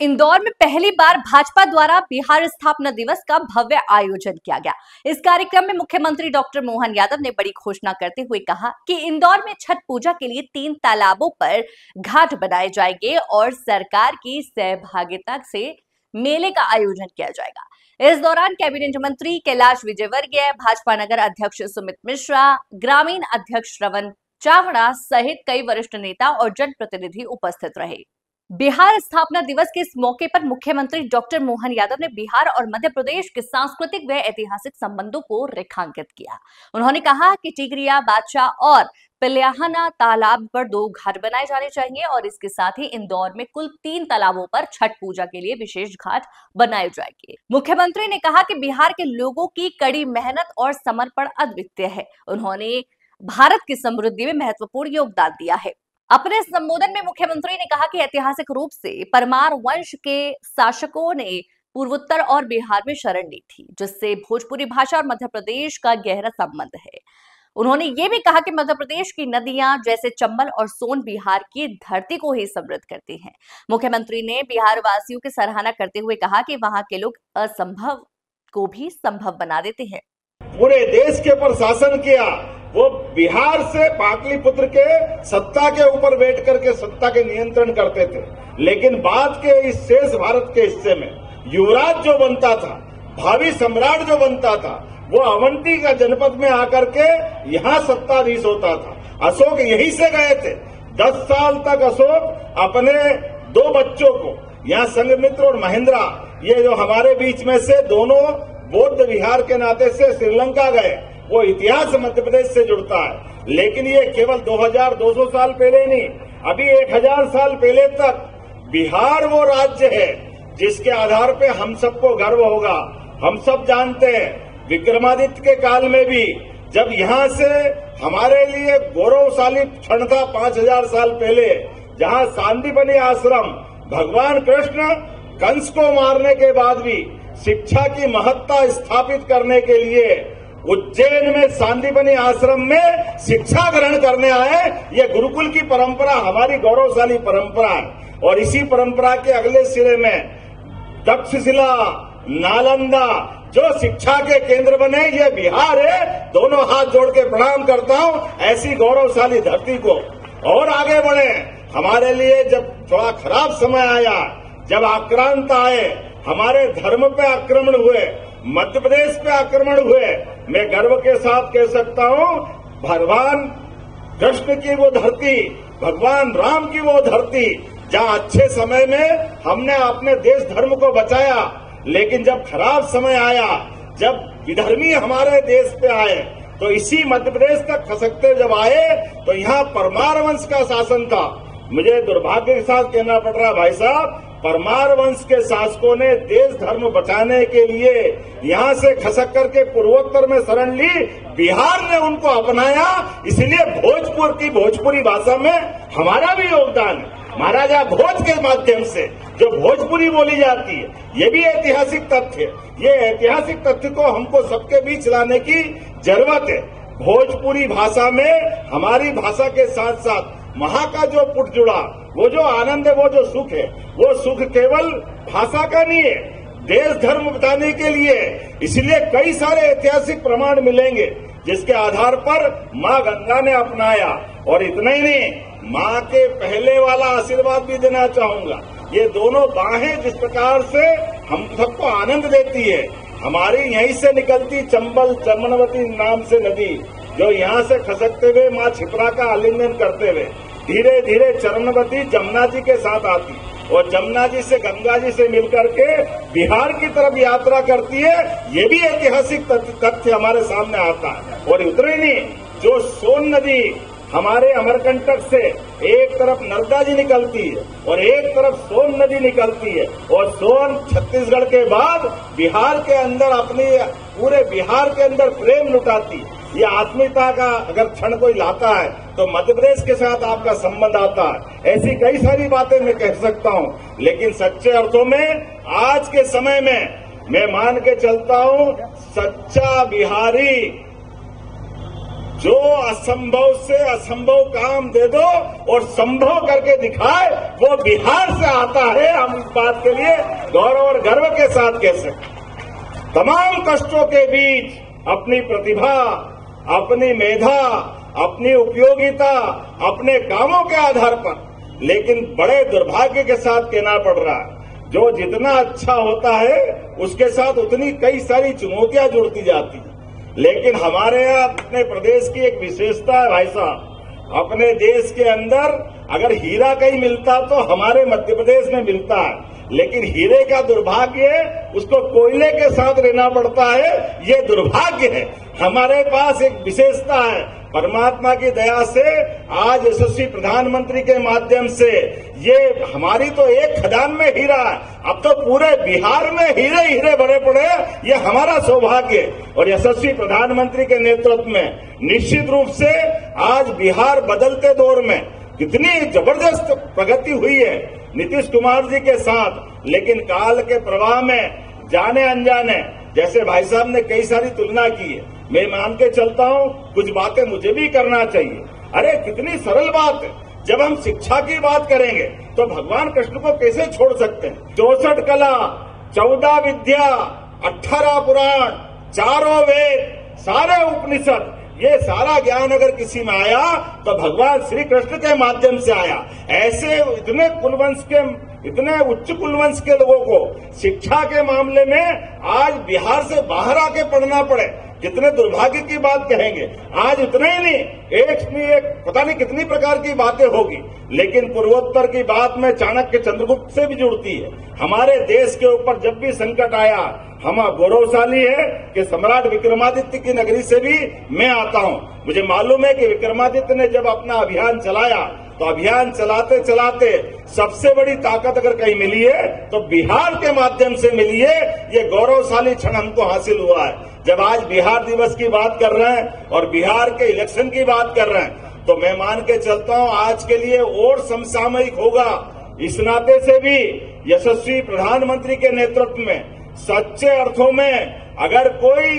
इंदौर में पहली बार भाजपा द्वारा बिहार स्थापना दिवस का भव्य आयोजन किया गया। इस कार्यक्रम में मुख्यमंत्री डॉक्टर मोहन यादव ने बड़ी घोषणा करते हुए कहा कि इंदौर में छठ पूजा के लिए 3 तालाबों पर घाट बनाए जाएंगे और सरकार की सहभागिता से मेले का आयोजन किया जाएगा। इस दौरान कैबिनेट मंत्री कैलाश विजयवर्गीय, भाजपा नगर अध्यक्ष सुमित मिश्रा, ग्रामीण अध्यक्ष श्रवण चावड़ा सहित कई वरिष्ठ नेता और जनप्रतिनिधि उपस्थित रहे। बिहार स्थापना दिवस के इस मौके पर मुख्यमंत्री डॉक्टर मोहन यादव ने बिहार और मध्य प्रदेश के सांस्कृतिक व ऐतिहासिक संबंधों को रेखांकित किया। उन्होंने कहा कि टिकरिया, बादशाह और पिल्याहाना तालाब पर 2 घाट बनाए जाने चाहिए और इसके साथ ही इंदौर में कुल 3 तालाबों पर छठ पूजा के लिए विशेष घाट बनाए जाएंगे। मुख्यमंत्री ने कहा कि बिहार के लोगों की कड़ी मेहनत और समर्पण अद्वितीय है। उन्होंने भारत की समृद्धि में महत्वपूर्ण योगदान दिया है। अपने संबोधन में मुख्यमंत्री ने कहा कि ऐतिहासिक रूप से परमार वंश के शासकों ने पूर्वोत्तर और बिहार में शरण ली थी, जिससे भोजपुरी भाषा और मध्य प्रदेश का गहरा संबंध है। उन्होंने ये भी कहा कि मध्य प्रदेश की नदियां जैसे चंबल और सोन बिहार की धरती को ही समृद्ध करती हैं। मुख्यमंत्री ने बिहार वासियों की सराहना करते हुए कहा कि वहां के लोग असंभव को भी संभव बना देते हैं। पूरे देश के ऊपर शासन किया, वो बिहार से पाटलिपुत्र के सत्ता के ऊपर बैठ करके सत्ता के नियंत्रण करते थे। लेकिन बाद के इस शेष भारत के हिस्से में युवराज जो बनता था, भावी सम्राट जो बनता था, वो अवंती का जनपद में आकर के यहाँ सत्ताधीश होता था। अशोक यहीं से गए थे। 10 साल तक अशोक अपने 2 बच्चों को यहाँ संघमित्र और महेंद्रा, ये जो हमारे बीच में से दोनों बौद्ध विहार के नाते से श्रीलंका गए, वो इतिहास मध्य प्रदेश से जुड़ता है। लेकिन ये केवल 2200 साल पहले नहीं, अभी 1000 साल पहले तक बिहार वो राज्य है जिसके आधार पे हम सबको गर्व होगा। हम सब जानते हैं विक्रमादित्य के काल में भी जब यहाँ से हमारे लिए गौरवशाली क्षण था 5000 साल पहले, जहाँ सांदीपनि आश्रम भगवान कृष्ण कंस को मारने के बाद भी शिक्षा की महत्ता स्थापित करने के लिए उज्जैन में सांदीपनि आश्रम में शिक्षा ग्रहण करने आए। ये गुरुकुल की परंपरा हमारी गौरवशाली परंपरा है। और इसी परंपरा के अगले सिरे में तक्षशिला, नालंदा जो शिक्षा के केंद्र बने, ये बिहार है। दोनों हाथ जोड़ के प्रणाम करता हूँ ऐसी गौरवशाली धरती को। और आगे बढ़े, हमारे लिए जब थोड़ा खराब समय आया, जब आक्रांत आए, हमारे धर्म पे आक्रमण हुए, मध्य प्रदेश पे आक्रमण हुए, मैं गर्व के साथ कह सकता हूँ भगवान कृष्ण की वो धरती, भगवान राम की वो धरती, जहाँ अच्छे समय में हमने अपने देश धर्म को बचाया। लेकिन जब खराब समय आया, जब विधर्मी हमारे देश पे आए, तो इसी मध्य प्रदेश तक खसकते जब आए, तो यहाँ परमार वंश का शासन था। मुझे दुर्भाग्य के साथ कहना पड़ रहा भाई साहब, परमार वंश के शासकों ने देश धर्म बचाने के लिए यहाँ से खसक करके पूर्वोत्तर में शरण ली। बिहार ने उनको अपनाया, इसलिए भोजपुर की भोजपुरी भाषा में हमारा भी योगदान है। महाराजा भोज के माध्यम से जो भोजपुरी बोली जाती है, ये भी ऐतिहासिक तथ्य है। ये ऐतिहासिक तथ्य को हमको सबके बीच लाने की जरूरत है। भोजपुरी भाषा में हमारी भाषा के साथ साथ वहाँ का जो पुट जुड़ा, वो जो आनंद है, वो जो सुख है, वो सुख केवल भाषा का नहीं है, देश धर्म बताने के लिए। इसलिए कई सारे ऐतिहासिक प्रमाण मिलेंगे जिसके आधार पर माँ गंगा ने अपनाया। और इतना ही नहीं, माँ के पहले वाला आशीर्वाद भी देना चाहूंगा। ये दोनों बाहें जिस प्रकार से हम सबको आनंद देती है, हमारी यहीं से निकलती चंबल चमनवती नाम से नदी, जो यहाँ से खसकते हुए माँ छिपरा का आलिंगन करते हुए धीरे धीरे चरणवती जमुना जी के साथ आती और जमुना जी से गंगा जी से मिलकर के बिहार की तरफ यात्रा करती है। ये भी ऐतिहासिक तथ्य हमारे सामने आता है। और उतरे नहीं, जो सोन नदी हमारे अमरकंटक से एक तरफ नर्मदा जी निकलती है और एक तरफ सोन नदी निकलती है, और सोन छत्तीसगढ़ के बाद बिहार के अंदर अपनी पूरे बिहार के अंदर प्रेम लुटाती है। ये आत्मीयता का अगर क्षण कोई लाता है तो मध्य प्रदेश के साथ आपका संबंध आता है। ऐसी कई सारी बातें मैं कह सकता हूँ, लेकिन सच्चे अर्थों में आज के समय में मैं मान के चलता हूँ, सच्चा बिहारी जो असंभव से असंभव काम दे दो और संभव करके दिखाए, वो बिहार से आता है। हम इस बात के लिए गौरव और गर्व के साथ कह सकते। तमाम कष्टों के बीच अपनी प्रतिभा, अपनी मेधा, अपनी उपयोगिता, अपने कामों के आधार पर, लेकिन बड़े दुर्भाग्य के साथ कहना पड़ रहा है, जो जितना अच्छा होता है उसके साथ उतनी कई सारी चुनौतियां जुड़ती जाती हैं। लेकिन हमारे यहाँ अपने प्रदेश की एक विशेषता है भाई साहब, अपने देश के अंदर अगर हीरा कहीं मिलता तो हमारे मध्य प्रदेश में मिलता है, लेकिन हीरे का दुर्भाग्य है उसको कोयले के साथ रहना पड़ता है। ये दुर्भाग्य है। हमारे पास एक विशेषता है, परमात्मा की दया से आज यशस्वी प्रधानमंत्री के माध्यम से ये हमारी तो एक खदान में हीरा है, अब तो पूरे बिहार में हीरे हीरे भरे पड़े। ये हमारा सौभाग्य है और यशस्वी प्रधानमंत्री के नेतृत्व में निश्चित रूप से आज बिहार बदलते दौर में कितनी जबरदस्त प्रगति हुई है नीतीश कुमार जी के साथ। लेकिन काल के प्रवाह में जाने अनजाने, जैसे भाई साहब ने कई सारी तुलना की है, मैं मान के चलता हूं कुछ बातें मुझे भी करना चाहिए। अरे कितनी सरल बात है, जब हम शिक्षा की बात करेंगे तो भगवान कृष्ण को कैसे छोड़ सकते हैं। 64 कला, 14 विद्या, 18 पुराण, 4 वेद, सारे उपनिषद, ये सारा ज्ञान अगर किसी में आया तो भगवान श्री कृष्ण के माध्यम से आया। ऐसे इतने उच्च कुलवंश के लोगों को शिक्षा के मामले में आज बिहार से बाहर आके पढ़ना पड़े, कितने दुर्भाग्य की बात कहेंगे। आज इतना ही नहीं, एक पता नहीं कितनी प्रकार की बातें होगी, लेकिन पूर्वोत्तर की बात में चाणक्य चंद्रगुप्त से भी जुड़ती है। हमारे देश के ऊपर जब भी संकट आया, हम गौरवशाली है कि सम्राट विक्रमादित्य की नगरी से भी मैं आता हूं। मुझे मालूम है कि विक्रमादित्य ने जब अपना अभियान चलाया तो अभियान चलाते चलाते सबसे बड़ी ताकत अगर कहीं मिली है तो बिहार के माध्यम से मिली है। ये गौरवशाली क्षण हमको हासिल हुआ है। जब आज बिहार दिवस की बात कर रहे हैं और बिहार के इलेक्शन की बात कर रहे हैं, तो मैं मान के चलता हूं आज के लिए और समसामयिक होगा। इस नाते से भी यशस्वी प्रधानमंत्री के नेतृत्व में सच्चे अर्थों में अगर कोई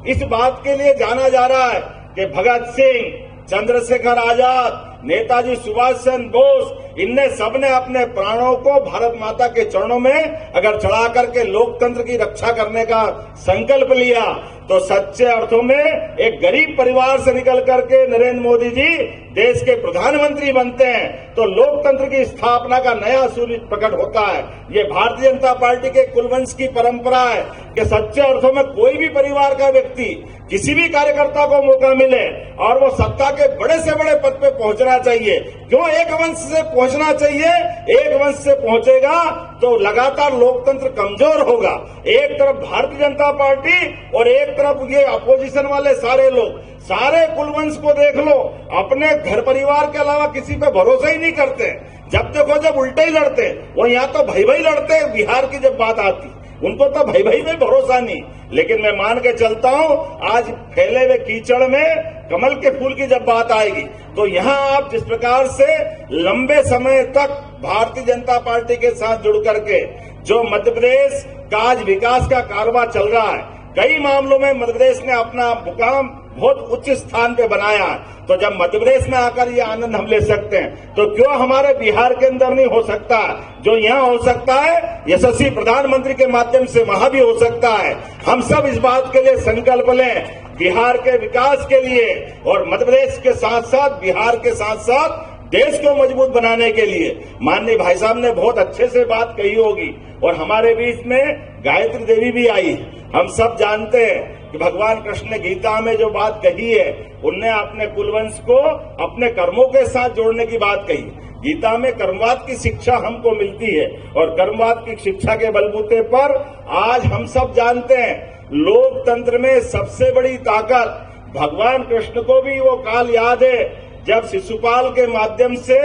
इस बात के लिए जाना जा रहा है कि भगत सिंह, चंद्रशेखर आजाद, नेताजी सुभाष चंद्र बोस, इनने सबने अपने प्राणों को भारत माता के चरणों में अगर चढ़ा करके लोकतंत्र की रक्षा करने का संकल्प लिया, तो सच्चे अर्थों में एक गरीब परिवार से निकल करके नरेंद्र मोदी जी देश के प्रधानमंत्री बनते हैं तो लोकतंत्र की स्थापना का नया सूर्य प्रकट होता है। ये भारतीय जनता पार्टी के कुलवंश की परंपरा है कि सच्चे अर्थों में कोई भी परिवार का व्यक्ति, किसी भी कार्यकर्ता को मौका मिले और वो सत्ता के बड़े से बड़े पद पे पहुंचना चाहिए। क्यों एक वंश से पहुंचना चाहिए? एक वंश से पहुंचेगा तो लगातार लोकतंत्र कमजोर होगा। एक तरफ भारतीय जनता पार्टी और एक तरफ ये अपोजिशन वाले सारे लोग, सारे कुलवंश को देख लो, अपने घर परिवार के अलावा किसी पे भरोसा ही नहीं करते। जब देखो जब उल्टे ही लड़ते, वो यहाँ तो भाई भाई लड़ते। बिहार की जब बात आती उनको तो भाई भाई में भरोसा नहीं। लेकिन मैं मान के चलता हूं आज फैले हुए कीचड़ में कमल के फूल की जब बात आएगी तो यहां आप जिस प्रकार से लंबे समय तक भारतीय जनता पार्टी के साथ जुड़ करके जो मध्य प्रदेश का आज विकास का कारवां चल रहा है, कई मामलों में मध्य प्रदेश ने अपना मुकाम बहुत उच्च स्थान पे बनाया। तो जब मध्य प्रदेश में आकर ये आनंद हम ले सकते हैं तो क्यों हमारे बिहार के अंदर नहीं हो सकता? जो यहाँ हो सकता है यशस्वी प्रधानमंत्री के माध्यम से वहां भी हो सकता है। हम सब इस बात के लिए संकल्प लें, बिहार के विकास के लिए और मध्य प्रदेश के साथ साथ बिहार के साथ साथ देश को मजबूत बनाने के लिए। माननीय भाई साहब ने बहुत अच्छे से बात कही होगी और हमारे बीच में गायत्री देवी भी आई। हम सब जानते हैं कि भगवान कृष्ण ने गीता में जो बात कही है, उनने अपने कुलवंश को अपने कर्मों के साथ जोड़ने की बात कही। गीता में कर्मवाद की शिक्षा हमको मिलती है और कर्मवाद की शिक्षा के बलबूते पर आज हम सब जानते हैं लोकतंत्र में सबसे बड़ी ताकत, भगवान कृष्ण को भी वो काल याद है जब शिशुपाल के माध्यम से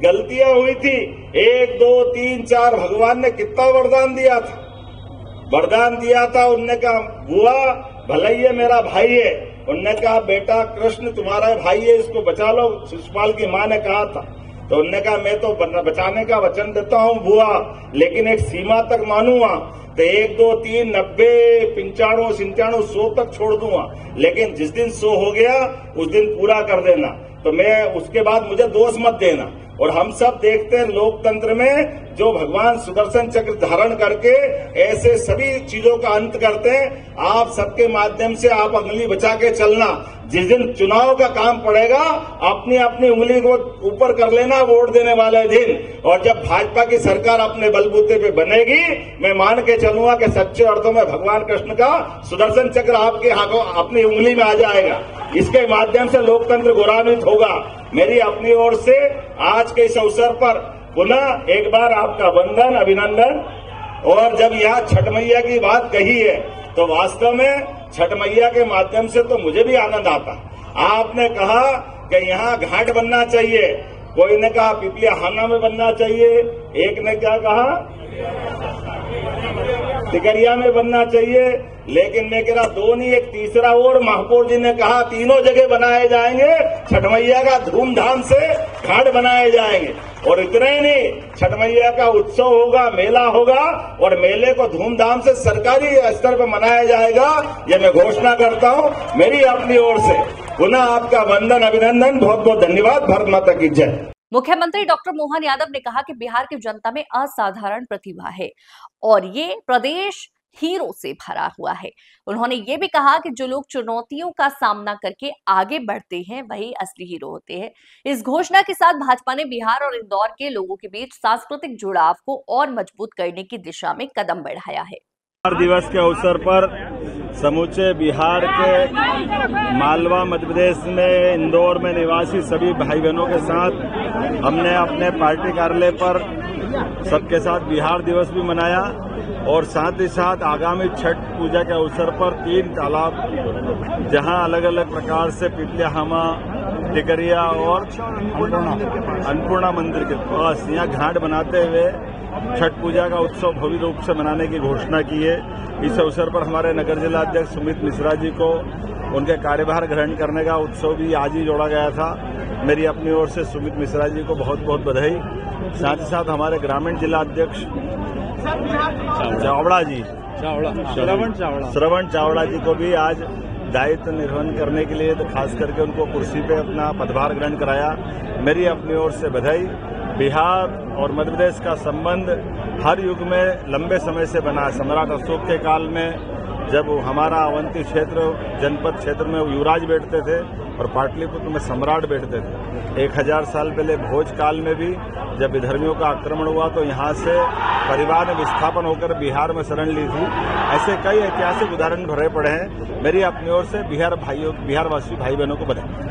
गलतियां हुई थी। 1, 2, 3, 4 भगवान ने कितना वरदान दिया था? वरदान दिया था, उनने कहा बुआ भले ये मेरा भाई है, उनने कहा बेटा कृष्ण तुम्हारा भाई है, इसको बचा लो। शिशुपाल की मां ने कहा था तो उनने कहा मैं तो बचाने का वचन देता हूं बुआ, लेकिन एक सीमा तक मानूंगा। तो 1, 2, 3, 90, 95, 97, 100 तक छोड़ दूंगा, लेकिन जिस दिन 100 हो गया उस दिन पूरा कर देना। तो मैं उसके बाद मुझे दोष मत देना। और हम सब देखते हैं लोकतंत्र में जो भगवान सुदर्शन चक्र धारण करके ऐसे सभी चीजों का अंत करते हैं, आप सबके माध्यम से आप उंगली बचा के चलना। जिस दिन चुनाव का काम पड़ेगा अपनी अपनी उंगली को ऊपर कर लेना वोट देने वाले दिन। और जब भाजपा की सरकार अपने बलबूते पे बनेगी, मैं मान के चलूंगा कि सच्चे अर्थों में भगवान कृष्ण का सुदर्शन चक्र आपके हाथों अपनी उंगली में आ जाएगा। इसके माध्यम से लोकतंत्र गौरवान्वित होगा। मेरी अपनी ओर से आज के इस अवसर पर पुनः एक बार आपका वंदन, अभिनंदन। और जब यहाँ छठ मैया की बात कही है तो वास्तव में छठ मैया के माध्यम से तो मुझे भी आनंद आता। आपने कहा कि यहाँ घाट बनना चाहिए, कोई ने कहा पिपलियाहाना में बनना चाहिए, एक ने क्या कहा टिकरिया में बनना चाहिए, लेकिन मैं कह रहा दो नहीं, एक तीसरा और महापौर जी ने कहा तीनों जगह बनाए जाएंगे, छठ मैया का धूमधाम से घाट बनाए जाएंगे। और इतना ही नहीं, छठ मैया का उत्सव होगा, मेला होगा, और मेले को धूमधाम से सरकारी स्तर पर मनाया जाएगा। ये मैं घोषणा करता हूं मेरी अपनी ओर से। पुनः आपका वंदन, अभिनंदन, बहुत बहुत धन्यवाद। भारत माता की जय। मुख्यमंत्री डॉक्टर मोहन यादव ने कहा कि बिहार की जनता में असाधारण प्रतिभा है और ये प्रदेश हीरो से भरा हुआ है। उन्होंने ये भी कहा कि जो लोग चुनौतियों का सामना करके आगे बढ़ते हैं वही असली हीरो होते हैं। इस घोषणा के साथ भाजपा ने बिहार और इंदौर के लोगों के बीच सांस्कृतिक जुड़ाव को और मजबूत करने की दिशा में कदम बढ़ाया है। बिहार दिवस के अवसर पर समूचे बिहार के मालवा मध्य प्रदेश में इंदौर में निवासी सभी भाई बहनों के साथ हमने अपने पार्टी कार्यालय पर सबके साथ बिहार दिवस भी मनाया। और साथ ही साथ आगामी छठ पूजा के अवसर पर 3 तालाब जहां अलग अलग प्रकार से पिपलियाहाना, टिकरिया और अन्नपूर्णा मंदिर के पास यहाँ घाट बनाते हुए छठ पूजा का उत्सव भव्य रूप से मनाने की घोषणा की है। इस अवसर पर हमारे नगर जिला अध्यक्ष सुमित मिश्रा जी को उनके कार्यभार ग्रहण करने का उत्सव भी आज ही जोड़ा गया था। मेरी अपनी ओर से सुमित मिश्रा जी को बहुत बहुत बधाई। साथ ही साथ हमारे ग्रामीण जिला अध्यक्ष श्रवण चावड़ा जी को भी आज दायित्व निर्वहन करने के लिए तो खास करके उनको कुर्सी पे अपना पदभार ग्रहण कराया। मेरी अपनी ओर से बधाई। बिहार और मध्य प्रदेश का संबंध हर युग में लंबे समय से बना। सम्राट अशोक के काल में जब हमारा अवंती क्षेत्र जनपद क्षेत्र में युवराज बैठते थे और पाटलिपुत्र में सम्राट बैठते थे। 1000 साल पहले भोज काल में भी जब विधर्मियों का आक्रमण हुआ तो यहाँ से परिवार ने विस्थापन होकर बिहार में शरण ली थी। ऐसे कई ऐतिहासिक उदाहरण भरे पड़े हैं। मेरी अपनी ओर से बिहारवासी भाई बहनों को बधाई।